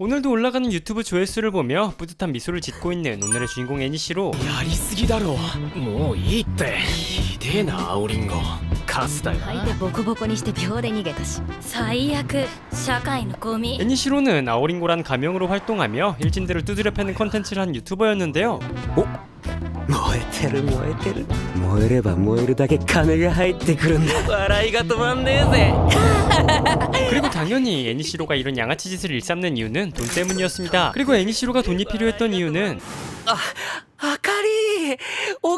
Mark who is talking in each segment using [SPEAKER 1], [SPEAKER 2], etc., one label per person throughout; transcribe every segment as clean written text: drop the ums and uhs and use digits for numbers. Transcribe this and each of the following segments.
[SPEAKER 1] 오늘도 올라가는 유튜브 조회수를 보며 뿌듯한 미소를 짓고 있는 오늘의 주인공 애니시로.
[SPEAKER 2] やりすぎだろう。もういいって。ひでえな青リンゴ。カスだよ
[SPEAKER 3] 相手ボコボコにして秒で逃げたし最悪社会のゴミ。
[SPEAKER 1] 애니시로는 아오링고란 가명으로 활동하며 일진들을 두드려 패는 컨텐츠를 한 유튜버였는데요.
[SPEAKER 2] 燃えてる燃えてる。燃えれば燃えるだけ金が入ってくるんだ。笑いが止まんねえぜ。
[SPEAKER 1] 그리고 당연히 애니시로가 이런 양아치 짓을 일삼는 이유는 돈 때문이었습니다. 그리고 애니시로가 돈이 필요했던 이유는
[SPEAKER 2] あかり起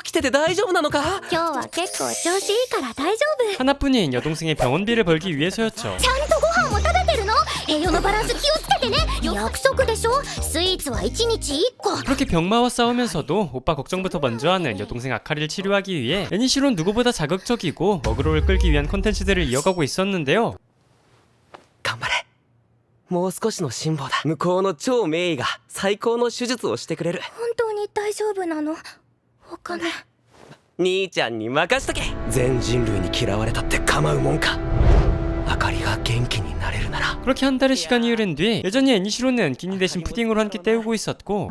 [SPEAKER 2] きてて大丈夫なのか。
[SPEAKER 3] 今日は結構調子いいから大丈夫。
[SPEAKER 1] 하나뿐인 여동생의 병원비를 벌기 위해서였죠.
[SPEAKER 3] ちゃんとご飯も食べてるの？栄養のバランス気をつけてね。約束でしょ。スイーツは1日1個。
[SPEAKER 1] 그렇게 병마와 싸우면서도 오빠 걱정부터 먼저 하는 여동생 아카리를 치료하기 위해 애니시로는 누구보다 자극적이고 어그로를 끌기 위한 컨텐츠들을 이어가고 있었는데요.
[SPEAKER 2] 頑張れ。もう少しの辛抱だ。向こうの超名医が最高の手術をしてくれる。
[SPEAKER 3] 本当に大丈夫なの？お金。
[SPEAKER 2] 兄ちゃんに任しとけ。全人類に嫌われたって構うもんか。あかりが元気になれるなら。
[SPEAKER 1] 그렇게 한 달의 시간이 흐른 뒤 여전히 애니시로는 끼니 대신 푸딩으로 한 끼 때우고 있었고,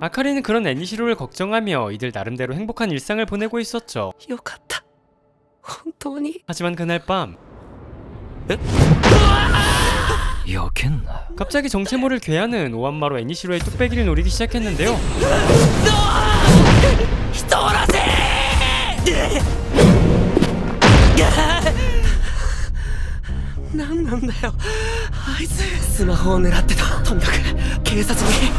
[SPEAKER 1] 아카리는 그런 애니시로를 걱정하며 이들 나름대로 행복한 일상을 보내고 있었죠.
[SPEAKER 2] よかった。本当に。
[SPEAKER 1] 하지만 그날 밤
[SPEAKER 2] よけんな。
[SPEAKER 1] 갑자기 정체 모를 괴한은 오한마로 애니시로의 뚝배기를 노리기 시작했는데요.
[SPEAKER 2] 人おらせ。なんなんだよあいつ。スマホを狙ってた。とにかく警察に。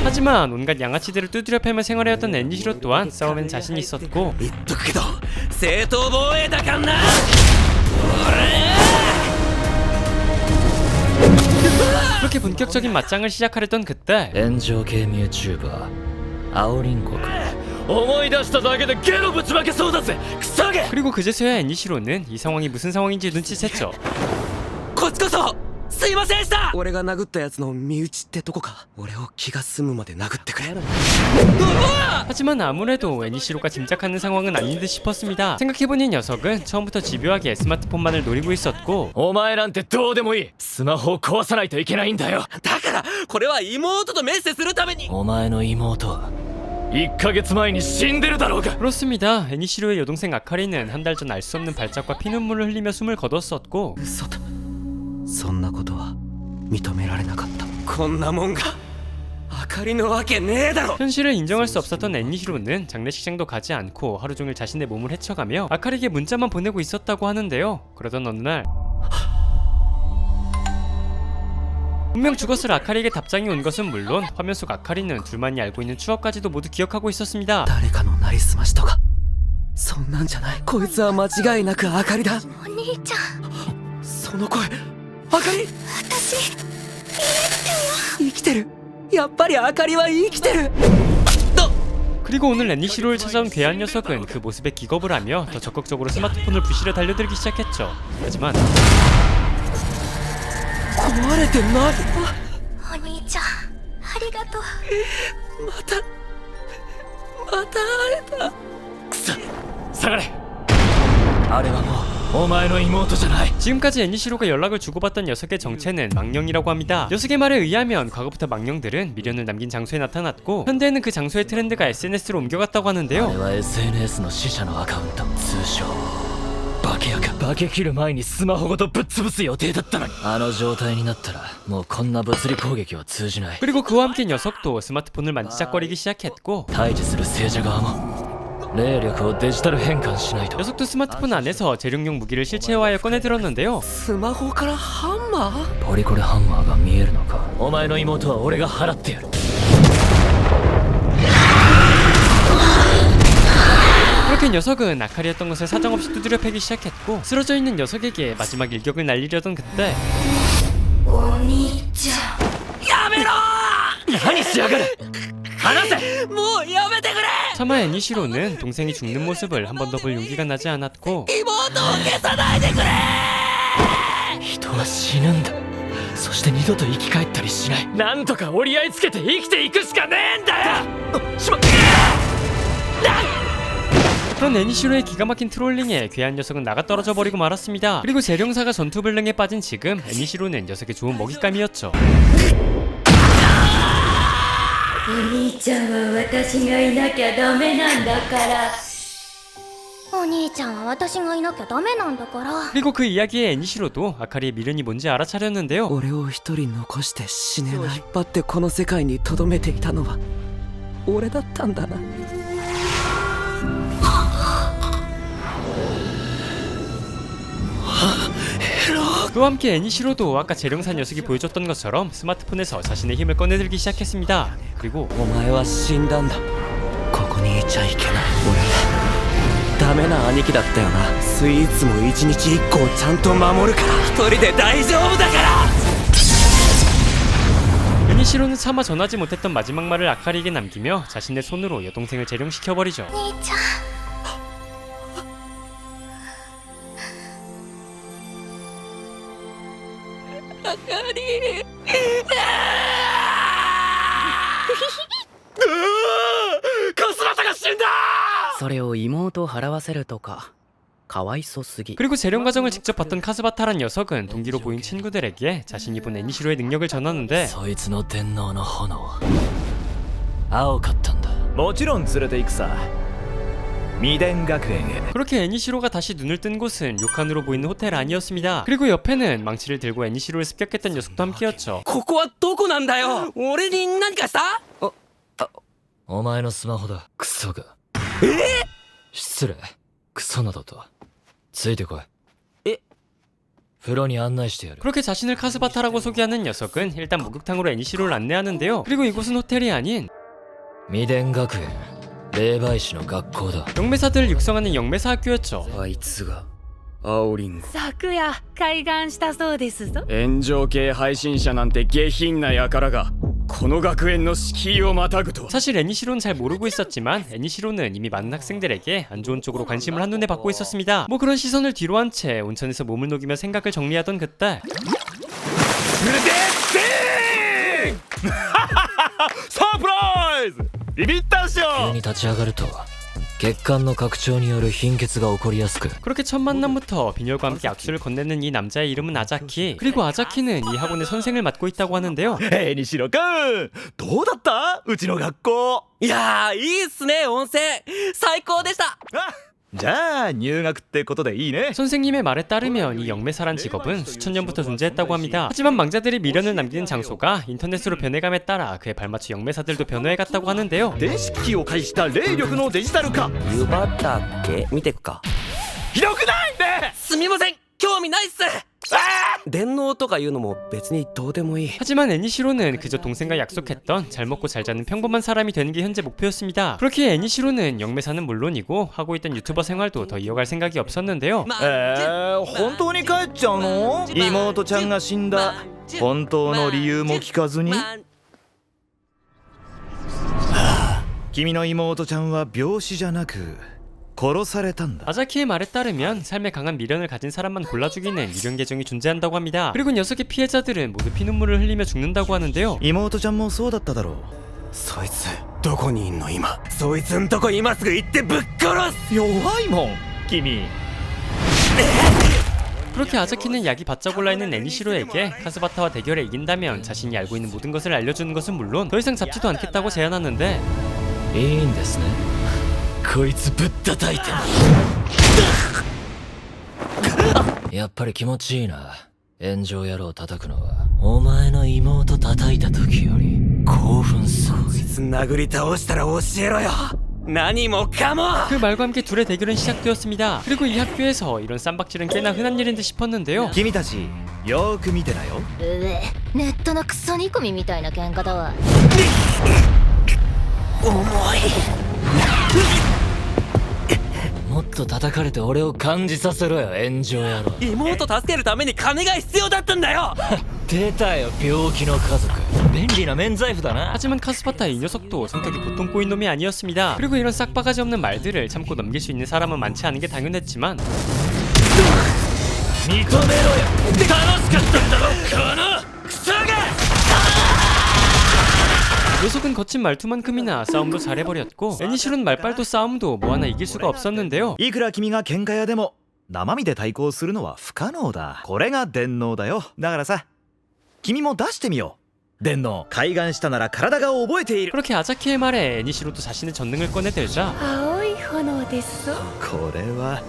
[SPEAKER 1] 하지만 온갖 양아치들을 두드려 패며 생활해왔던 애니시로 또한 싸움엔 자신이 있었고,
[SPEAKER 2] 言っとくけど正当防衛だかんな。
[SPEAKER 1] 그렇게 본격적인 맞짱을 시작하려던 그때
[SPEAKER 4] 炎上系 YouTuber 青リンゴくん思い出しただけでゲロぶちまけそうだぜクソゲ。
[SPEAKER 1] 그리고 그제서야 애니시로는 이 상황이 무슨 상황인지 눈치챘죠.
[SPEAKER 2] こっちこそすいませんでした。俺が殴ったやつの身内ってとこか。俺を気が済むまで殴ってくれ。
[SPEAKER 1] 하지만 아무래도 애니시로가 짐작하는 상황은 아닌 듯 싶었습니다. 생각해보니 녀석은 처음부터 집요하게 스마트폰만을 노리고 있었고,
[SPEAKER 4] お前なんてどうでもいい。スマホを壊さないといけないんだよ。
[SPEAKER 2] だからこれは妹とメッセするために。
[SPEAKER 4] お前の妹は1ヶ月前に死んでるだろうが。
[SPEAKER 1] 그렇습니다. 애니시로의 여동생 아카리는 한 달 전 알 수 없는 발작과 피눈물을 흘리며 숨을 거뒀었고,
[SPEAKER 2] 嘘だ。そんなことは認められなかった。こんなもんがあかりのわけねえだろ。
[SPEAKER 1] 현실을 인정할 수 없었던 애니시로는 장례식장도 가지 않고 하루 종일 자신의 몸을 헤쳐가며 아카리에게 문자만 보내고 있었다고 하는데요. 그러던 어느 날 분명 죽었을 아카리에게 답장이 온 것은 물론 화면 속 아카리는 둘만이 알고 있는 추억까지도 모두 기억하고 있었습니다.
[SPEAKER 2] 誰かのなりすましとかそんなんじゃない。こいつは間違いなくあかりだ。
[SPEAKER 3] お兄ちゃん。
[SPEAKER 2] その声あかり。
[SPEAKER 3] 私
[SPEAKER 2] 生きてる。やっぱりあかりは生きてる。
[SPEAKER 1] 그리고 오늘 애니시로를 찾아온 괴한 녀석은 그 모습에 기겁을 하며 더 적극적으로 스마트폰을 부시려 달려들기 시작했죠. 하지만
[SPEAKER 2] 壊れてない。
[SPEAKER 3] お兄ちゃんありがとう。
[SPEAKER 2] また会えた。
[SPEAKER 4] 下がれ。あれはもうお前の妹じゃない。
[SPEAKER 1] 지금까지 애니시로가 연락을 주고받던 녀석의 정체는 망령이라고 합니다. 녀석의 말에 의하면 과거부터 망령들은 미련을 남긴 장소에 나타났고, 현대에는 그 장소의 트렌드가 SNS로 옮겨갔다고
[SPEAKER 4] あれ
[SPEAKER 1] 하는데요.
[SPEAKER 4] は SNS の死者のアカウント。通称化け役。化け切る前にスマホごとぶっ潰す予定だったのに。あの状態になったらもうこんな物理攻撃は通じない。
[SPEAKER 1] 그리고 그와 함께 녀석도 스마트폰을 만지작거리기 시작했고,
[SPEAKER 4] 対峙する聖者側も霊力をデジタル変換しないと。
[SPEAKER 1] 녀석도 스마트폰 안에서 재룡용 무기를 실체화하여 꺼내들었는데요.
[SPEAKER 2] スマホからハンマー。
[SPEAKER 4] ポリコレハンマーが見えるのか。お前の妹は俺が払ってやる。
[SPEAKER 1] 그렇게 녀석은 아카리였던 것을 사정없이 두드려 패기 시작했고, 쓰러져 있는 녀석에게 마지막 일격을 날리려던 그때
[SPEAKER 3] お兄ちゃん。
[SPEAKER 2] やめろ。
[SPEAKER 4] 何しやがる。離せ。
[SPEAKER 2] もうやめてくれ。
[SPEAKER 1] 차마 애니시로는 동생이 죽는 모습을 한 번 더 볼 용기가 나지 않았고,
[SPEAKER 2] 妹を消さないでくれ。
[SPEAKER 4] 人は死ぬんだ。そして二度と生き返ったりしない。なんとか折り合いつけて生きていくしかねえんだよ。しまっ。
[SPEAKER 1] 그런 애니시로의 기가 막힌 트롤링에 괴한 녀석은 나가 떨어져 버리고 말았습니다. 그리고 재령사가 전투불능에 빠진 지금 애니시로는 녀석의 좋은 먹잇감이었죠.
[SPEAKER 5] お兄ちゃんは私がいなきゃダメなんだから。
[SPEAKER 3] お兄ちゃんは私がいなきゃダメなんだから。
[SPEAKER 1] 그리고 그 이야기에 애니시로도 아카리의 미련이 뭔지 알아차렸는데요.
[SPEAKER 2] 俺を一人残して死ねない引っ張ってこの世界に留めていたのは俺だったんだな
[SPEAKER 1] 그와 함께 애니시로도 아까 재령사 녀석이 보여줬던 것처럼 스마트폰에서 자신의 힘을 꺼내들기 시작했습니다. 그리고
[SPEAKER 2] お前は死んだんだここにいちゃいけない俺はダメな兄貴だったよなスイーツも一日一個をちゃんと守るから一人で大丈夫だから
[SPEAKER 1] 애니시로는 차마 전하지 못했던 마지막 말을 아카리에게 남기며 자신의 손으로 여동생을 재령시켜버리죠.
[SPEAKER 3] 兄ちゃん
[SPEAKER 6] それを妹を払わせるとかかわいそすぎ
[SPEAKER 1] 그리고 재령 과정을 직접 봤던 카스바타란 녀석은 동기로 보인 친구들에게 자신이 본 애니시로의 능력을 전하는데
[SPEAKER 4] そいつの天皇の炎は青かったんだ。
[SPEAKER 7] もちろん連れて行くさ未伝学園へ
[SPEAKER 1] 그렇게 애니시로가 다시 눈을 뜬 곳은 료칸으로 보이는 호텔 안이었습니다. 그리고 옆에는 망치를 들고 애니시로를 습격했던 녀석도 함께였죠.
[SPEAKER 2] ここはどこなんだよ俺に何かした
[SPEAKER 4] お前のスマホだ。クソが。失礼。クソなどと。ついてこい。風呂に案内してやる。
[SPEAKER 1] 그렇게 자신을 카스바타라고 소개하는 녀석은 일단 목욕탕으로 애니시로를 안내하는데요. 그리고 이곳은 호텔이 아닌
[SPEAKER 4] 未伝学園霊媒師の学校だ。
[SPEAKER 1] 영매사들을 육성하는 영매사 학교였죠.
[SPEAKER 2] あいつが青リンゴ
[SPEAKER 5] 昨夜開眼したそうですぞ。
[SPEAKER 7] 炎上系配信者なんて下品な輩がこの学園の敷居をまたぐと
[SPEAKER 1] 사실 애니시로는 잘 모르고 있었지만 애니시로는 이미 많은 학생들에게 안 좋은 쪽으로 관심을 한눈에 받고 있었습니다. 뭐 그런 시선을 뒤로 한 채 온천에서 몸을 녹이며 생각을 정리하던 그때
[SPEAKER 7] サプライズビビったっし
[SPEAKER 4] 急
[SPEAKER 7] ょ
[SPEAKER 4] に立ち上がると血管の拡張による貧血が起こりやすく
[SPEAKER 1] 그렇게 첫 만남부터 빈혈과 함께 악수를 건네는 이 남자의 이름은 아자키. 그리고 아자키는 이 학원의 선생을 맡고 있다고 하는데요.
[SPEAKER 7] 西野くんどうだったうちの学校
[SPEAKER 2] いやーいいっすね温泉最高でした
[SPEAKER 7] じゃあ入学ってことでいいね
[SPEAKER 1] 선생님의 말에 따르면 이 영매사란 직업은 수천 년부터 존재했다고 합니다. 하지만 망자들이 미련을 남기는 장소가 인터넷으로 변해감에 따라 그에 발맞춘 영매사들도 변해갔다고 하는데요.
[SPEAKER 7] 電子機を介した霊力のデジタル化
[SPEAKER 2] 湯畑見てくか
[SPEAKER 7] ひどくないね
[SPEAKER 2] すみません興味ないっす電脳とかいうのも別にどうでもいい
[SPEAKER 1] 하지만 애니시로는 그저 동생과 약속했던 잘 먹고 잘 자는 평범한 사람이 되는 게 현재 목표였습니다. 그렇게 애니시로는 영매사는 물론이고 하고 있던 유튜버 생활도 더 이어갈 생각이 없었는데요.
[SPEAKER 7] 本当に帰っちゃうの妹ちゃんが死んだ本当の理由も聞かずに君の妹ちゃんは病死じゃなく殺されたんだ
[SPEAKER 1] 아자키의 말에 따르면 삶에 강한 미련을 가진 사람만 골라 죽이는 미련 계정이 존재한다고 합니다. 그리고 녀석의 피해자들은 모두 피눈물을 흘리며 죽는다고 하는데요.
[SPEAKER 7] 妹ちゃんもそうだっただろう
[SPEAKER 2] そいつどこにいんの今そいつんとこ今すぐ行ってぶっ殺す
[SPEAKER 7] 弱いもん君
[SPEAKER 1] 그렇게 아자키는 약이 바짝 올라있는 애니시로에게 카스바타와 대결에 이긴다면 자신이 알고 있는 모든 것을 알려주는 것은 물론 더 이상 잡지도 않겠다고 제안하는데
[SPEAKER 4] いいんですね。こいつぶったたいてやっぱり気持ちいいな。炎上野郎叩くのはお前の妹叩いた時より興奮する。
[SPEAKER 2] こいつ殴り倒したら教えろよ何もかも
[SPEAKER 1] 그 말과 함께 둘의 대결은 시작되었습니다. 그리고 이 학교에서 이런 쌈박질은 꽤나 흔한 일인 듯 싶었는데요.
[SPEAKER 7] 君たちよーく見てなよ
[SPEAKER 3] うえネットのクソ煮込みみたいな喧嘩だわ。
[SPEAKER 2] 重い
[SPEAKER 4] もっと叩かれて俺を感じさせろよ炎上野郎。
[SPEAKER 2] 妹助けるために金が必要だったんだよ
[SPEAKER 4] 出たよ病気の家族。便利な免罪符だな。
[SPEAKER 1] 하지만 카스바타의 이 녀석도 성격이 보통 꼬인 놈이 아니었습니다. 그리고 이런 싹바가지 없는 말들을 참고 넘길 수 있는 사람은 많지 않은 게 당연했지만
[SPEAKER 4] 認めろよ。楽しかったんだろこのクソが。
[SPEAKER 1] 녀석은 거친 말투만큼이나 싸움도 잘해버렸고 애니시로는 말빨도 싸움도 뭐 하나 이길 수가 없었는데요.
[SPEAKER 7] いくら君が喧嘩屋でも生身で対抗するのは不可能だ。これが電脳だよ。だからさ、君も出してみよう。電脳開眼したなら体が覚えている。
[SPEAKER 1] 그렇게 아자키의 말에 애니시로도 자신의 전능을 꺼내들자
[SPEAKER 5] 青い炎ですぞ。
[SPEAKER 7] これは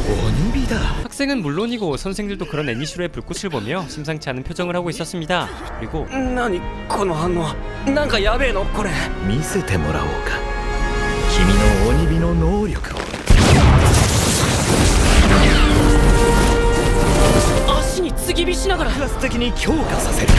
[SPEAKER 7] 鬼火だ。
[SPEAKER 1] 학생은 물론이고 선생들도 그런 애니시로의 불꽃을 보며 심상치 않은 표정을 하고 있었습니다. 그리고
[SPEAKER 2] 何この反応なんかやべえのこれ
[SPEAKER 7] 見せてもらおうか。君の鬼火の能力を。
[SPEAKER 2] 足に継ぎ火しながら
[SPEAKER 7] 爆発的に強化させる。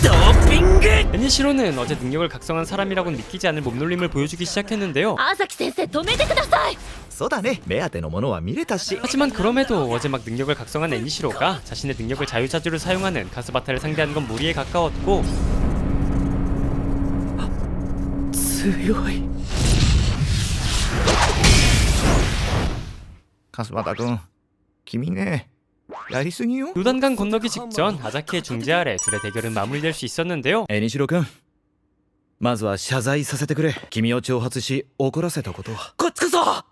[SPEAKER 2] ドーピング
[SPEAKER 1] 애니시로는 어제 능력을 각성한 사람이라고는 믿기지 않을 몸놀림을 보여주기 시작했는데요.
[SPEAKER 5] 朝木先生止めてください。
[SPEAKER 7] そうだね、目当てのものは見れたし。
[SPEAKER 1] 하지만 그럼에도 어제 막 능력을 각성한 애니시로가 자신의 능력을 자유자주로 사용하는 카스바타를 상대하는 건 무리에 가까웠고
[SPEAKER 2] 強い
[SPEAKER 7] 粕畑君、君ね、やりすぎよ。
[SPEAKER 1] 요단강 건너기 직전 아자키의 중재 아래 둘의 대결은 마무리될 수 있었는데요.
[SPEAKER 7] エニシロ君、まずは謝罪させてくれ。君を挑発し怒らせたこと。
[SPEAKER 2] こっちこそ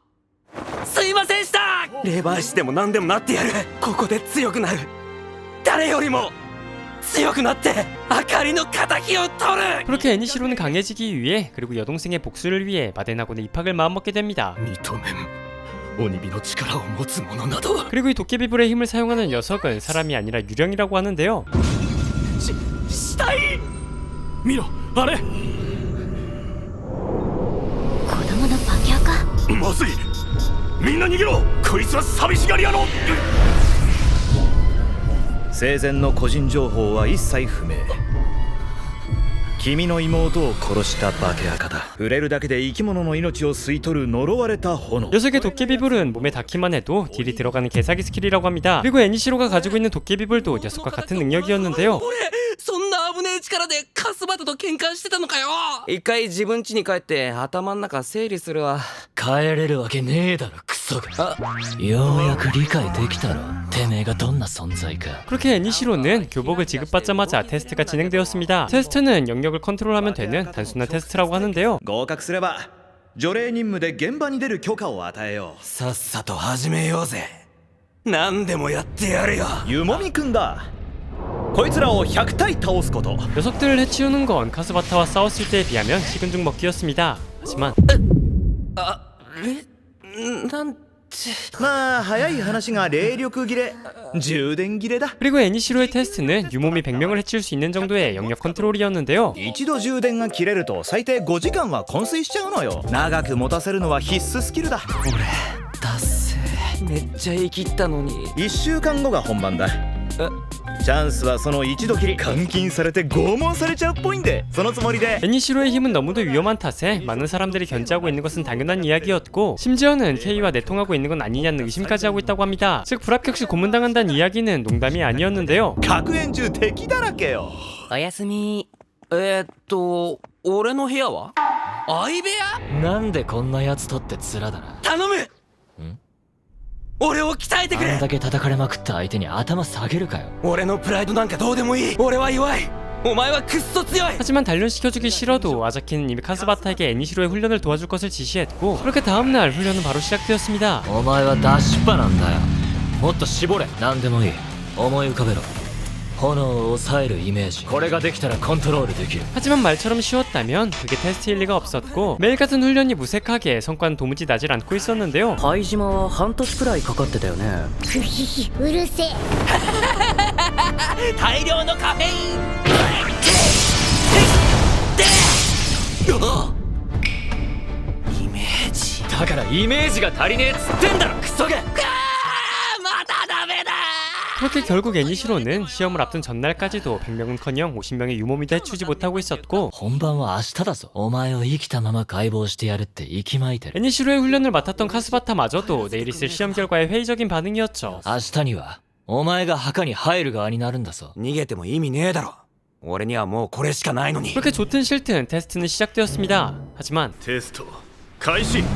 [SPEAKER 2] すいませんした霊媒師でも何でもなってやるここで強くなる誰よりも強くなってあかりの敵を取る
[SPEAKER 1] 그렇게 애니시로는 강해지기 위해 그리고 여동생의 복수를 위해 마덴학원에 입학을 마음먹게 됩니다.
[SPEAKER 2] 認めん鬼火の力を持つ者など
[SPEAKER 1] 그리고 이 도깨비불의 힘을 사용하는 녀석은 사람이 아니라 유령이라고 하는데요.
[SPEAKER 2] 死体見ろあれ
[SPEAKER 3] 子供の化けか。
[SPEAKER 2] まずいみんな逃げろこいつは寂しがり屋の
[SPEAKER 7] 生前の個人情報は一切不明。君の妹を殺した化け垢だ。触れるだけで生き物の命を吸い取る呪われた炎。
[SPEAKER 1] 녀석의 도깨비불은 몸에 닿기만 해도 딜이 들어가는 개사기 스킬이라고 합니다. 그리고 애니시로가 가지고 있는 도깨비불도 녀석과 같은 능력이었는데요.
[SPEAKER 2] そんな危ねえ力でカスバタと喧嘩してたのかよ一回自分家に帰って頭ん中整理するわ帰れるわけねえだろクソがようやく理解できたろてめえがどんな存在か
[SPEAKER 1] 그렇게 애니시로는 교복을 지급받자마자 테스트가 진행되었습니다. 테스트는 영역을 컨트롤하면 되는 단순한 테스트라고 하는데요.
[SPEAKER 7] 合格すれば除霊任務で現場に出る許可を与えよう。
[SPEAKER 2] さっさと始めようぜ何でもやってやるよ
[SPEAKER 7] 湯もみくんだ。こいつらを100体倒すこと。
[SPEAKER 1] 녀석들을 해치우는 건 카스바타와 싸웠을 때에 비하면 식은 죽 먹기였습니다. 하지만
[SPEAKER 2] なんて
[SPEAKER 7] まあ早い話が霊力切れ、充電切れだ。
[SPEAKER 1] 그리고 애니시로의 테스트는 유몸이 100명을 해칠 수 있는 정도의 영역 컨트롤이었는데요.
[SPEAKER 7] 一度充電が切れると最低5時間は昏睡しちゃうのよ。長く持たせるのは必須スキルだ。
[SPEAKER 2] 達成めっちゃ生きったのに
[SPEAKER 7] 1週間後が本番だ。チャンスはその一度きり。監禁されて拷問されちゃうっぽいんで、そのつもりで。
[SPEAKER 1] 애니시로의 힘은 너무도 위험한 탓에 많은 사람들이 견제하고 있는 것은 당연한 이야기였고 심지어는 K와 내통하고 있는 건 아니냐는 의심까지 하고 있다고 합니다. 즉 불합격 시 고문당한다는 이야기는 농담이 아니었는데요.
[SPEAKER 7] 核炎中敵だらけよ。
[SPEAKER 2] おやすみ俺の部屋は相部屋なんでこんなやつとって面だな頼む俺を鍛えてくれあんだけ叩かれまくった相手に頭下げるかよ俺のプライドなんかどうでもいい俺は弱いお前はくっそ強い
[SPEAKER 1] 하지만 단련시켜주기 싫어도 아자키는 이미 카스바타에게 애니시로의 훈련을 도와줄 것을 지시했고 그렇게 다음날 훈련은 바로 시작되었습니다.
[SPEAKER 2] お前は出しっぱなんだよもっと絞れなんでもいい思い浮かべろ炎を抑えるイメージこれができたらコントロールできる
[SPEAKER 1] 하지만 말처럼 쉬웠다면 그게 테스트일 리가 없었고 매일 같은 훈련이 무색하게 성과는 도무지 나질 않고 있었는데요.
[SPEAKER 6] 灰島は半年くらいかかってたよね
[SPEAKER 3] ふひひうるせえ。
[SPEAKER 2] 大量のカフェインイメージだからイメージが足りねえっつってんだろクソがまたダメだ
[SPEAKER 1] 그렇게 결국 애니시로는 시험을 앞둔 전날까지도 100명은커녕 50명의 유모미도 해치우지 못하고 있었고
[SPEAKER 2] 本番は明日だぞお前を生きたまま解剖してやるって息巻いてる
[SPEAKER 1] 애니시로의 훈련을 맡았던 카스바타마저도 내일 있을 시험 결과에 회의적인 반응이었죠.
[SPEAKER 2] 明日にはお前が墓に入る側になるんだぞ逃げても意味ねえだろ俺にはもうこれしかないのに
[SPEAKER 1] 그렇게 좋든 싫든 테스트는 시작되었습니다. 하지만
[SPEAKER 7] テスト開始。
[SPEAKER 2] やっ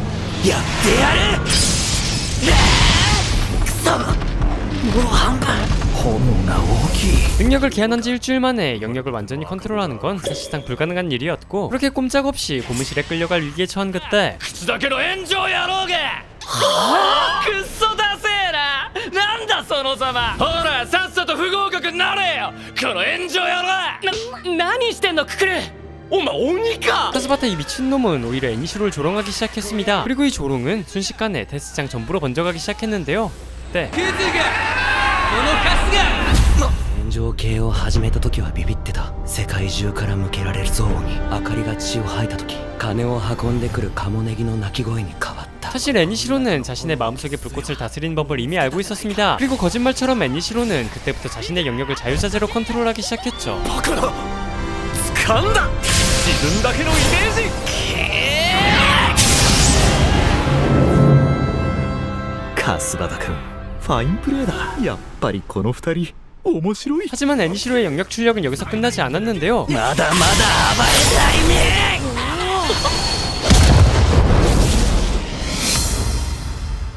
[SPEAKER 2] てやるくそもう半分
[SPEAKER 7] 炎が大きい。
[SPEAKER 1] 능력을 개한한 지 일주일 만에 영역을 완전히 컨트롤하는 건 사실상 불가능한 일이었고 그렇게 꼼짝없이 고무실에 끌려갈 위기에 처한 그때
[SPEAKER 2] 口だけの炎上野郎がくっそダセえななんだそのざまほらさっさと不合格になれよこの炎上野郎何してんのククルお前鬼か
[SPEAKER 1] 카스바타 이 미친놈은 오히려 애니시로를 조롱하기 시작했습니다. 그리고 이 조롱은 순식간에 테스트장 전부로 번져가기 시작했는데요. 그때
[SPEAKER 2] クズがこのカスが
[SPEAKER 6] 炎上系を始めた時はビビってた。世界中から向けられる憎悪に明かりが血を吐いた時、金を運んでくるカモネギの鳴き声に変わった。
[SPEAKER 1] 사실 애니시로는 자신의 마음속의 불꽃을 다스리는 법을 이미 알고 있었습니다. 그리고 거짓말처럼 애니시로는 그때부터 자신의 영역을 자유자재로 컨트롤하기 시작했죠.
[SPEAKER 7] 掴んだ自分だけのイメージカスバタ君ファインプレーだやっぱりこの二人面白い
[SPEAKER 1] 하지만 애니시로의 영역 출력은 여기서 끝나지 않았는데요.
[SPEAKER 2] まだまだ暴れたいね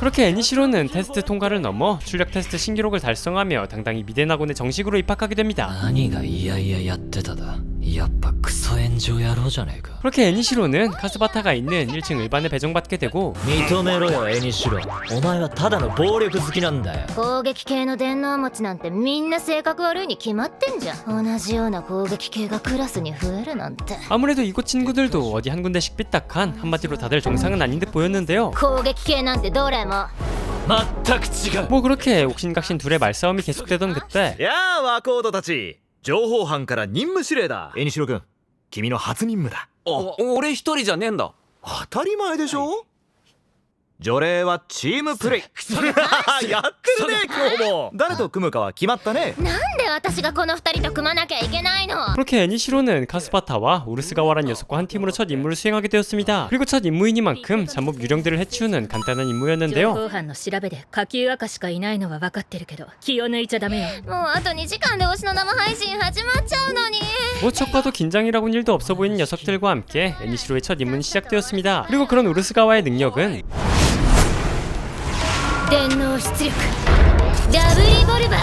[SPEAKER 1] 그렇게 애니시로는 테스트 통과를 넘어 출력 테스트 신기록을 달성하며 당당히 미대나곤에 정식으로 입학하게 됩니다.
[SPEAKER 4] 何がいやいややってただ。やっぱクソ炎上野郎じゃねえか。
[SPEAKER 1] 그렇게 애니시로는 카스바타가 있는 1층 일반에 배정받게 되고
[SPEAKER 4] 認めろよエニシロ。お前はただの暴力好きなんだよ。
[SPEAKER 3] 攻撃系の電脳持ちなんてみんな性格悪いに決まってんじゃん。同じような攻撃系がクラスに増えるなんて。
[SPEAKER 1] 아무래도 이곳 친구들도 어디 한 군데씩 삐딱한 한마디로 다들 정상은 아닌 듯 보였는데요.
[SPEAKER 3] 攻撃系なんてどれも。
[SPEAKER 2] 全く違う
[SPEAKER 1] 뭐 그렇게 옥신각신 둘의 말싸움이 계속되던 그때
[SPEAKER 7] やあワコードたち情報班から任務指令だエニシロ君君の初任務だ
[SPEAKER 2] 俺一人じゃねえんだ
[SPEAKER 7] 当たり前でしょ除霊はチームプレイやってるね今日も誰と組むかは決まったね
[SPEAKER 3] なんで私がこの二人と組まなきゃいけないの。
[SPEAKER 1] 그렇게 애니시로는 카스바타와 우르스가와란 녀석과 한 팀으로 첫 임무를 수행하게 되었습니다. 그리고 첫 임무이니만큼 잠복 유령들을 해치우는 간단한
[SPEAKER 5] 情
[SPEAKER 1] 임무였는데요.
[SPEAKER 5] 報班の調べで下級赤しかいないのは分かってるけど気を抜いちゃダメよ。
[SPEAKER 3] もうあと2時間で推しの生配信始まっちゃうのに。
[SPEAKER 1] 뭐 척 봐도 긴장이라고는 일도 없어 보이는 녀석들과 함께 애니시로의 첫 임무는 시작되었습니다. 그리고 그런 우르스가와의 능력은
[SPEAKER 5] 電脳出力ダブリボルバー。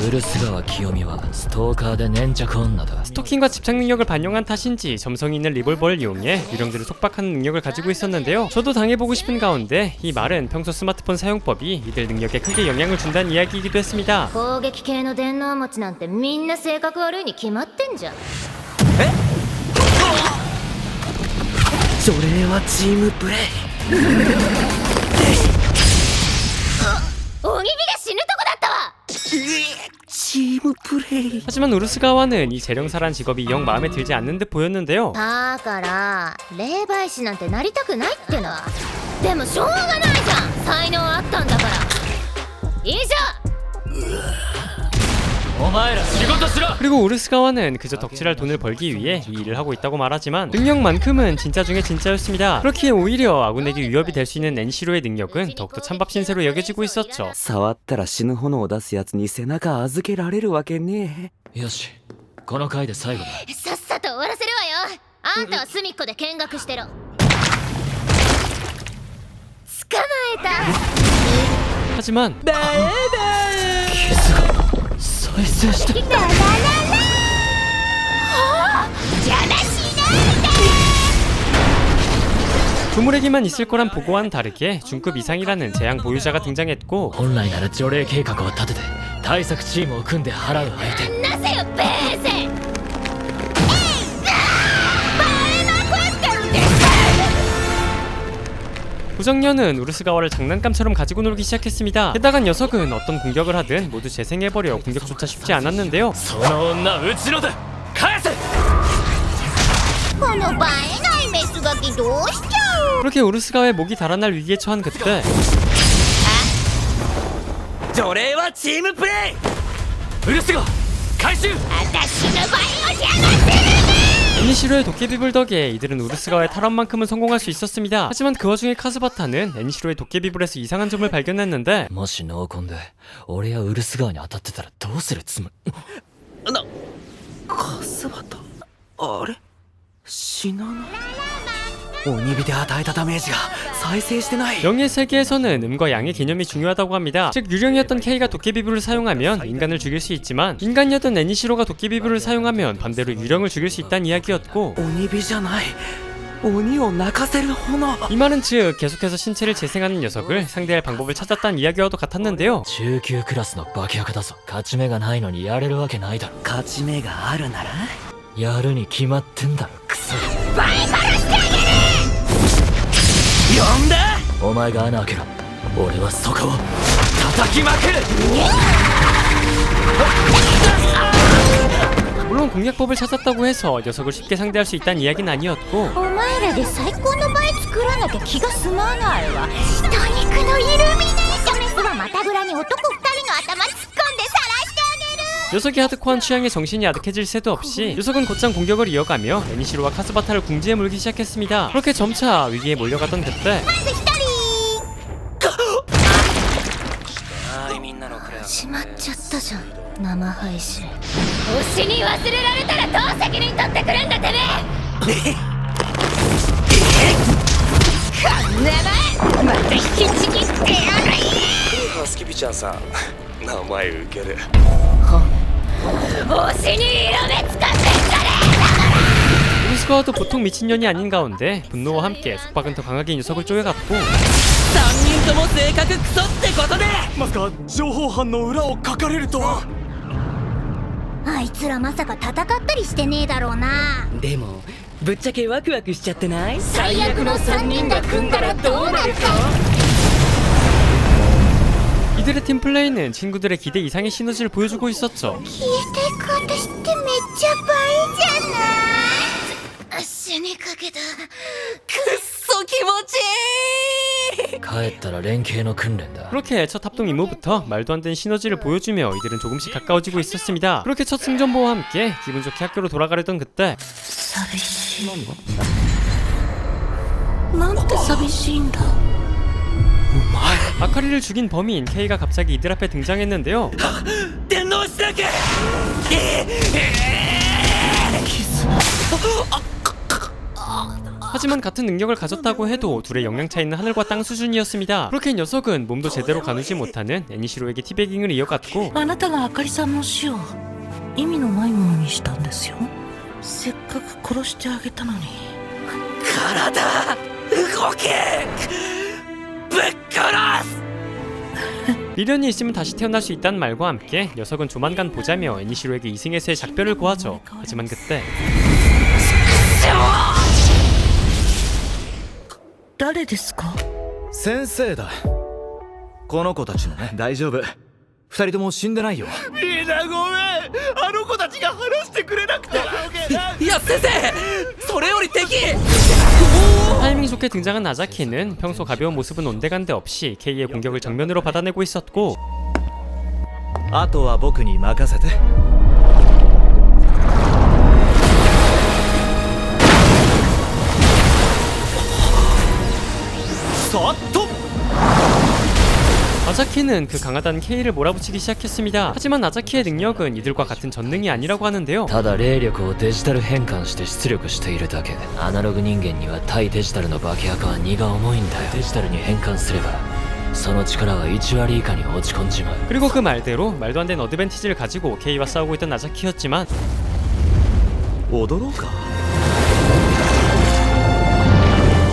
[SPEAKER 4] ウルス川清美はストーカーで粘着女だ。
[SPEAKER 1] 스토킹과 집착 능력을 반영한 탓인지 점성이 있는 리볼버를 이용해 유령들을 속박하는 능력을 가지고 있었는데요. 저도 당해보고 싶은 가운데 이 말은 평소 스마트폰 사용법이 이들 능력에 크게 영향을 준다는 이야기이기도 했습니다.
[SPEAKER 3] 攻撃系の電脳持ちなんてみんな性格悪いに決まってんじゃん。
[SPEAKER 6] それはチームプレイ。
[SPEAKER 3] 鬼火が死ぬとこだったわ。
[SPEAKER 6] チームプレイ。
[SPEAKER 1] 하지만 우르스가와는 이 재령사란 직업이 영 마음에 들지 않는 듯 보였는데요.
[SPEAKER 3] だから霊媒師なんてなりたくないっての。でもしょうがないじゃん。才能あったんだから。以上。
[SPEAKER 2] お前ら仕事しろ
[SPEAKER 1] 그리고 우르스가와는 그저 덕질할 돈을 벌기 위해 이 일을 하고 있다고 말하지만 능력만큼은 진짜 중에 진짜였습니다. 그렇기에 오히려 아군에게 위협이 될 수 있는 엔시로의 능력은 더욱더 찬밥 신세로 여겨지고 있었죠.
[SPEAKER 6] 触ったら死ぬ炎を出すやつに背中預けられるわけねえ。
[SPEAKER 4] よし、この回で最後だ。
[SPEAKER 3] さっさと終わらせるわよ。あんたは隅っこで見学してろ。捕まえた。
[SPEAKER 1] 하지만
[SPEAKER 4] 再生した。
[SPEAKER 3] 邪魔しないで。
[SPEAKER 1] 조물에게만 있을 거란 보고와는 다르게 중급 이상이라는 재앙 보유자가 등장했고
[SPEAKER 4] 本来なら除霊計画を立てて対策チームを組んで払う相手。
[SPEAKER 3] なぜよベーゼ。
[SPEAKER 1] 부정녀는 우르스가와를 장난감처럼 가지고 놀기 시작했습니다. 게다가 녀석은 어떤 공격을 하든 모두 재생해버려 공격조차 쉽지 않았는데요.
[SPEAKER 2] その女うちのだ返せ
[SPEAKER 3] この映えないメスガキどうしちゃう。
[SPEAKER 1] 그렇게 우르스가와의 목이 달아날 위기에 처한 그때
[SPEAKER 2] 除霊はチームプレイウルスゴ回収
[SPEAKER 3] 私のバイオじゃなくて。
[SPEAKER 1] 애니시로의 도깨비불 덕에 이들은 우르스가와의 탈환만큼은 성공할 수 있었습니다. 하지만 그 와중에 카스바타는 애니시로의 도깨비불에서 이상한 점을 발견했는데
[SPEAKER 4] もし濃紺で俺やウルス川に当たってたらどうするつもり。
[SPEAKER 6] カスバタあれ死なない。鬼火で与えたダメージが再生してない。
[SPEAKER 1] 영의 세계에서는 음과 양의 개념이 중요하다고 합니다. 즉 유령이었던 K가 도깨비불을 사용하면 인간을 죽일 수 있지만 인간이었던 애니시로가 도깨비불을 사용하면 반대로 유령을 죽일 수 있다는 이야기였고
[SPEAKER 6] 鬼火じゃない。鬼を泣かせる炎。
[SPEAKER 1] 이 말은 즉 계속해서 신체를 재생하는 녀석을 상대할 방법을 찾았다는 이야기와도 같았는데요.
[SPEAKER 4] 中級クラスの化け役だぞ。勝ち目がないのにやれるわけないだろ。
[SPEAKER 6] 勝ち目があるなら
[SPEAKER 4] やるに決まってんだろクソ。
[SPEAKER 6] 呼んだ。
[SPEAKER 4] お前が穴開けろ。俺はそこを
[SPEAKER 6] 叩きまくる。
[SPEAKER 1] 물론 공략법을 찾았다고 해서 녀석을 쉽게 상대할 수 있다는 이야기는 아니었고
[SPEAKER 3] お前らで最高の場合作らなきゃ気が済まないわ。人肉のイルミネーション。メスはまたぐらに男2人の頭突っ込んで晒してあげる。
[SPEAKER 1] 녀석이 하드코어한 취향에 정신이 아득해질 새도 없이 녀석은 곧장 공격을 이어가며 애니시로와 카스바타를 궁지에 물기 시작했습니다. 그렇게 점차 위기에 몰려가던 그때
[SPEAKER 3] しまっちゃったじゃん、生配信。推しに忘れられたらどう責任取ってくるんだてめえ。こんな前また引きちぎってやる。
[SPEAKER 8] ハスキビちゃんさん、名前ウケる。
[SPEAKER 3] 推しに色目使ってんじゃね
[SPEAKER 1] 루스카와도 보통 미친년이 아닌 가운데 분노와 함께 속박은 더 강하게 녀석을 쪼여갔고
[SPEAKER 6] 3人とも性格クソってことで。まさか情報班の裏をかかれるとは。
[SPEAKER 3] あいつらまさか戦ったりしてねえだろうな。
[SPEAKER 6] でもぶっちゃけワクワクしちゃってない？
[SPEAKER 3] 最悪の3人が組んだらどうなるか。
[SPEAKER 1] 이들의 팀 플레이는 친구들의 기대 이상의 시너지를 보여주고 있었죠.
[SPEAKER 3] 消えていく私ってめっちゃ倍じゃない。死にかけた。くっそ気持ちいい。
[SPEAKER 4] 帰ったら連携の訓練だ。
[SPEAKER 1] 그렇게 첫 합동 임무부터 말도 안 되는 시너지를 보여주며 이들은 조금씩 가까워지고 있었습니다. 그렇게 첫 승전보와 함께 기분 좋게 학교로 돌아가려던 그때
[SPEAKER 5] 寂しいなんて寂しいんだ
[SPEAKER 1] 아카리를 죽인 범인 K가 갑자기 이들 앞에 등장했는데요.
[SPEAKER 6] 電脳しなきゃ。
[SPEAKER 1] 하지만 같은 능력을 가졌다고 해도 둘의 역량 차이는 하늘과 땅 수준이었습니다. 그렇게 녀석은 몸도 제대로 가누지 못하는 애니시로에게 티베깅을 이어갔고
[SPEAKER 5] あなたがあかりさんの死を意味のないものにしたんですよせっかく殺してあげたのに
[SPEAKER 6] 体動け。ぶっ殺す。
[SPEAKER 1] 미련이 있으면 다시 태어날 수 있다는 말과 함께 녀석은 조만간 보자며 애니시로에게 이승에서의 작별을 고하죠. 하지만 그때
[SPEAKER 5] 誰ですか
[SPEAKER 7] 先生だ。この子たちのね。大丈夫。二人とも死んでないよ。
[SPEAKER 6] みんなごめん。あの子たちが話してくれなくて。いや先生、それより敵。
[SPEAKER 1] 타이밍 좋게 등장한 아자키는 평소 가벼운 모습은 온데간데 없이 K의 공격을 정면으로 받아내고 있었고
[SPEAKER 7] あとは僕に任せて。さっと。
[SPEAKER 1] 아자키는 그 강하다는 K를 몰아붙이기 시작했습니다. 하지만 아자키의 능력은 이들과 같은 전능이 아니라고 하는데요.
[SPEAKER 4] ただ霊力をデジタル変換して出力しているだけ。アナログ人間には対デジタルの化け役は荷が重いんだよ。デジタルに変換すればその力は1割以下に落ち込んじまう。
[SPEAKER 1] 그리고 그 말대로 말도 안 되는 어드밴티지를 가지고 K와 싸우고 있던 아자키였지만
[SPEAKER 7] 踊ろうか。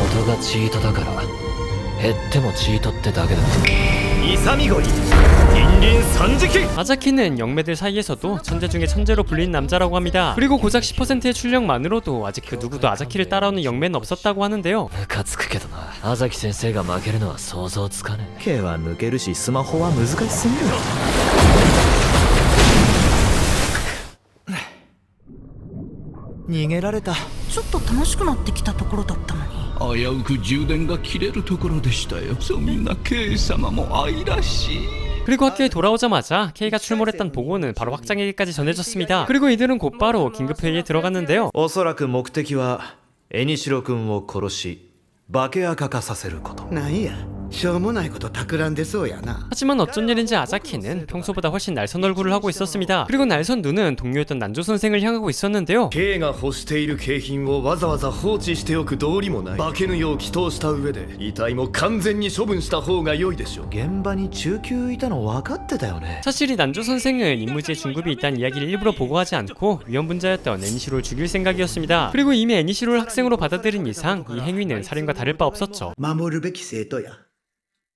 [SPEAKER 4] 音がチートだから減ってもチートってだけだ。
[SPEAKER 7] 이삼이거리 딘딘 선지키.
[SPEAKER 1] 아자키는 영매들 사이에서도 천재 중에 천재로 불린 남자라고 합니다. 그리고 고작 10%의 출력만으로도 아직 그 누구도 아자키를 따라오는 영매는 없었다고 하는데요.
[SPEAKER 4] ムカつくけどな。阿崎先生が負けるのは想像つかねえ。
[SPEAKER 7] K は抜けるしスマホは難しすぎるよ。逃げられた。
[SPEAKER 5] ちょっと楽しくなってきたところだったのに
[SPEAKER 9] 危うく充電が切れるところでしたよ。そんな K 様も愛らしい。
[SPEAKER 1] 그리고 학교에 돌아오자마자 K가 출몰했던 보고는 바로 확장에게까지 전해졌습니다. 그리고 이들은 곧바로 긴급회의에 들어갔는데요.
[SPEAKER 7] おそらく目的はエニシロ君を殺し化け赤化させること。
[SPEAKER 6] なんや
[SPEAKER 10] しょうもないこと企んでそうやな。
[SPEAKER 1] 하지만 어쩐 일인지 아자키는 평소보다 훨씬 날선 얼굴을 하고 있었습니다. 그리고 날선 눈은 동료였던 난조 선생을 향하고 있었는데요.
[SPEAKER 11] Kが欲している景品をわざわざ放置しておく道理もない。化けぬよう祈祷した上で遺体も完全に処分した方が良いでしょう。
[SPEAKER 6] 現場に中級いたの分かってたよね。
[SPEAKER 1] 사실 이 난조 선생은 임무지에 중급이 있다는 이야기를 일부러 보고하지 않고 위험분자였던 애니시로를 죽일 생각이었습니다. 그리고 이미 애니시로를 학생으로 받아들인 이상 이 행위는 살인과 다를 바 없었죠.
[SPEAKER 10] 守るべき生徒や。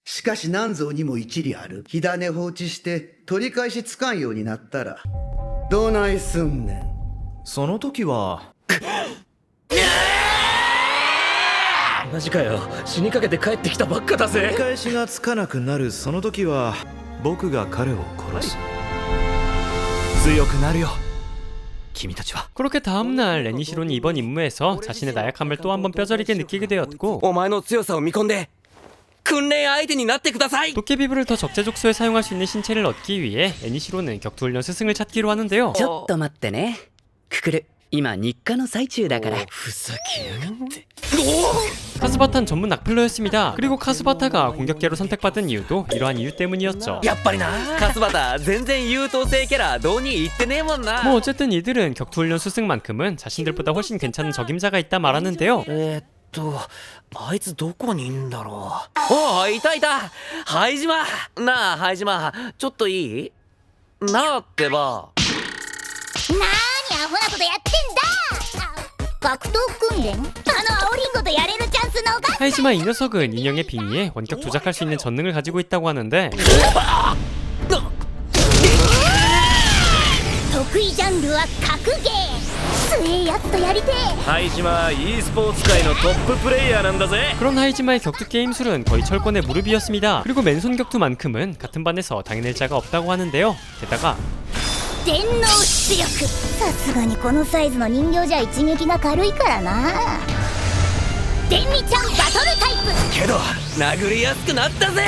[SPEAKER 10] しかし南蔵にも一理ある。火種放置して取り返しつかんようになったらどないすんねん。
[SPEAKER 7] その時は
[SPEAKER 4] マジかよ、死にかけて帰ってきたばっかだぜ。
[SPEAKER 7] 取り返しがつかなくなるその時は僕が彼を殺す、強くなるよ君たちは。
[SPEAKER 1] 그렇게 다음날 애니시로는 이번 임무에서 자신의 나약함을 또 한번 뼈저리게 느끼게 되었고
[SPEAKER 8] お前の強さを見込んで訓練相手になってください。
[SPEAKER 1] 도깨비불을 더 적재적소에 사용할 수 있는 신체를 얻기 위해 애니시로는 격투훈련 스승을 찾기로 하는데요.
[SPEAKER 6] ちょっと待ってね。ククル、今日課の最中だから。
[SPEAKER 4] ふざけやがって。
[SPEAKER 1] 카스바타는 전문 악플러였습니다. 그리고 카스바타가 공격계로 선택받은 이유도 이러한 이유 때문이었죠.
[SPEAKER 8] やっぱりなカスバタ全然優等生キャラどうに言ってねえもんな。
[SPEAKER 1] 뭐 어쨌든 이들은 격투훈련 스승만큼은 자신들보다 훨씬 괜찮은 적임자가 있다 말하는데요.
[SPEAKER 8] あいつどこにいんだろう。おお、いたいた。灰島なあ、灰島ちょっといいなあってば。
[SPEAKER 3] なーにアホなことやってんだ。格闘訓練、あの青リンゴとやれるチャンス逃す。
[SPEAKER 1] 하지만 이 녀석은 인형의 빙의에 원격 조작할 수 있는 전능을 가지고 있다고 하는데
[SPEAKER 3] 得意ジャンルは格ゲー。強えやつとやりてえ。
[SPEAKER 7] 灰島は e スポーツ界のトッププレイヤーなんだぜ。
[SPEAKER 1] 그런 하이지마의 격투 게임술은 거의 철권의 무릎이었습니다. 그리고 맨손 격투만큼은 같은 반에서 당해낼 자가 없다고 하는데요. 게다가
[SPEAKER 3] 電脳出力。さすがにこのサイズの人形じゃ一撃が軽いからな。電ミちゃんバトルタイプ。
[SPEAKER 8] けど殴りやすくなったぜ。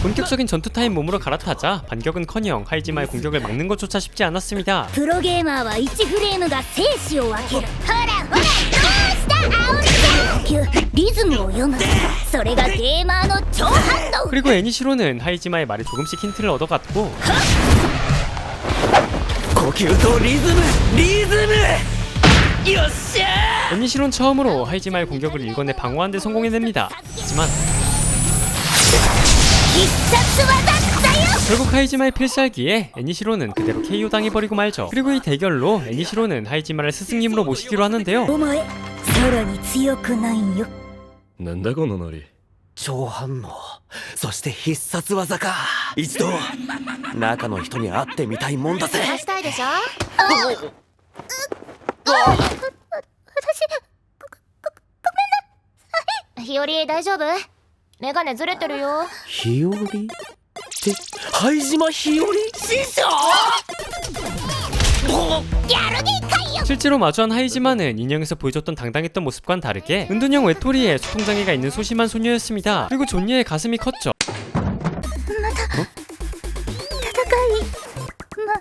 [SPEAKER 1] 본격적인 전투 타임 몸으로 갈아타자 반격은커녕 하이지마의 공격을 막는 것조차 쉽지 않았습니다.
[SPEAKER 3] プロゲーマーは1フレームが生死を分ける。ほらほら、どうした青リちゃん。呼吸リズムを読む。それがゲーマーの超反応。
[SPEAKER 1] 그리고 애니시로는 하이지마의 말에 조금씩 힌트를 얻어갔고
[SPEAKER 8] 呼吸とリズムよっしゃ。
[SPEAKER 1] 애니시로는 처음으로 하이지마의 공격을 읽어내 방어하는 데 성공해냅니다. 하지만
[SPEAKER 3] 必殺技だよ。
[SPEAKER 1] 결국 하이지마의 필살기에 애니시로는 그대로 KO 당해버리고 말죠. 그리고 이 대결로 애니시로는 하이지마를 스승님으로 모시기로 하는데요.
[SPEAKER 3] お前さらに強くないよ。
[SPEAKER 11] なんだこのノリ。
[SPEAKER 8] 超反応、そして必殺技か。一度中の人に会ってみたいもんだぜ。
[SPEAKER 3] したいでしょ。日和大丈夫？メガネずれてるよ。
[SPEAKER 8] 日和って灰島日和師匠。
[SPEAKER 1] 실제로 마주한 하이지마는 인형에서 보여줬던 당당했던 모습과는 다르게 은둔형 외톨이에 소통장애가 있는 소심한 소녀였습니다. 그리고 존예의 가슴이 컸죠.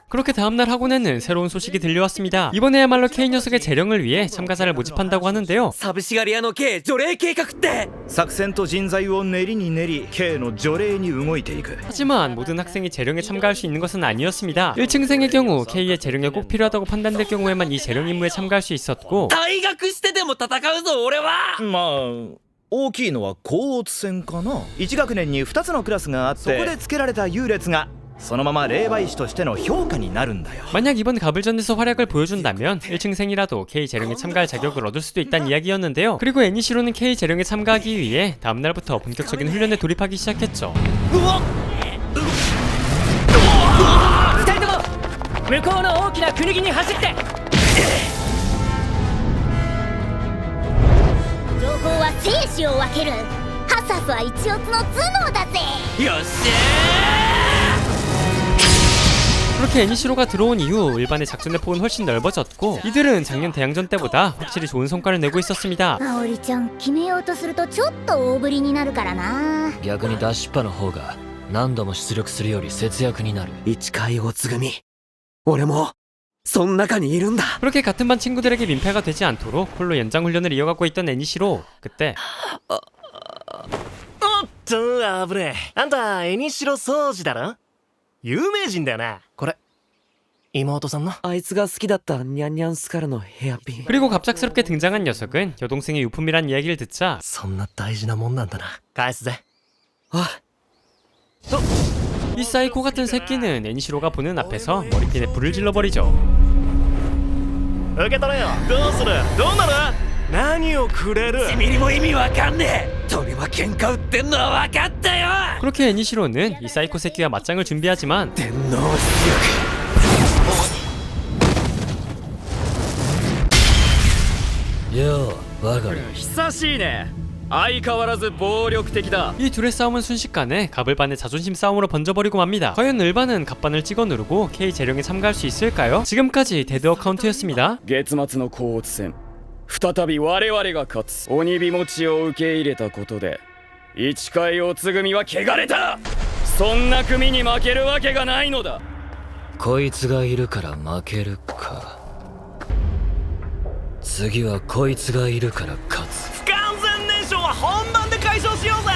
[SPEAKER 1] 그렇게 다음날 학원에는 새로운 소식이 들려왔습니다. 이번에야말로 K 녀석의 재령을 위해 참가자를 모집한다고 하는데요.
[SPEAKER 8] 寂しがり屋の K 除霊計画って。
[SPEAKER 7] 作戦と人材を練りに練り K の除霊に動いていく。
[SPEAKER 1] 하지만 모든 학생이 재령에 참가할 수 있는 것은 아니었습니다. 1층생의 경우 K의 재령에 꼭 필요하다고 판단될 경우에만 이 재령 임무에 참가할 수 있었고
[SPEAKER 8] 退学してでも戦うぞ俺は。
[SPEAKER 7] まあ大きいのは甲乙戦かな。1学年に2つのクラスがあってそこでつけられた優劣がそのまま霊媒師としての評価になるんだよ。
[SPEAKER 1] 만약 이번 가불전에서 활약을 보여준다면 1층생이라도 K 재령에 참가할 자격을 얻을 수도 있다는 이야기였는데요. 그리고 애니시로는 K 재령에 참가하기 위해 다음날부터 본격적인 훈련에 돌입하기 시작했죠.
[SPEAKER 4] 二人とも向こうの大きな国木に走って。
[SPEAKER 3] 情報は生死を分ける。ハサスは一応の頭脳だぜ。
[SPEAKER 8] よっしゃ。
[SPEAKER 1] 그렇게 애니시로가 들어온 이후 일반의 작전의 폭은 훨씬 넓어졌고 이들은 작년 대항전 때보다 확실히 좋은 성과를 내고 있었습니다.
[SPEAKER 3] 青りちゃん決めようとするとちょっと大振りになるからな。
[SPEAKER 4] 逆に出しっぱの方が何度も出力するより節約になる。
[SPEAKER 8] 一回おつ組俺もそん中にいるんだ。
[SPEAKER 1] 그렇게 같은 반 친구들에게 민폐가 되지 않도록 홀로 연장 훈련을 이어가고 있던 애니시로. 그때
[SPEAKER 12] ちょ危ねえ。あんたエニシロ掃除だろ。有名人だよな。これ妹さんの。
[SPEAKER 8] あいつが好きだったニャンニャンスカルのヘアピン。
[SPEAKER 1] 그리고 갑작스럽게 등장한 녀석은 여동생의 유품이란 이야기를 듣자
[SPEAKER 12] そんな大事なもんなんだな。返すぜ。
[SPEAKER 1] 이 사이코 같은 새끼는 애니시로가 보는 앞에서 머리핀에 불을 질러버리죠.
[SPEAKER 12] 受け取れよ。どうする？どうなる？何をくれる？
[SPEAKER 2] ミリも意味わかんねえ。鳥は喧嘩売ってんのはわかったよ。
[SPEAKER 1] 그렇게 애니시로는 이 사이코 새끼와 맞짱을 준비하지만
[SPEAKER 2] 電脳出
[SPEAKER 4] ようわかる。
[SPEAKER 6] 久しいね。相変わらず暴力的だ。
[SPEAKER 1] 이 둘의 싸움은 순식간에 갑을반의 자존심 싸움으로 번져버리고 맙니다. 과연 을반은 갑반을 찍어 누르고 K 재령에 참가할 수 있을까요? 지금까지 데드 어카운트였습니다.
[SPEAKER 6] 月末の甲乙戦再び我々が勝つ。鬼火持ちを受け入れたことで市海おつ組は汚れた。そんな組に負けるわけがないのだ。
[SPEAKER 4] こいつがいるから負けるか。次はこいつがいるから勝つ。
[SPEAKER 12] 不完全燃焼は本番で解消しようぜ。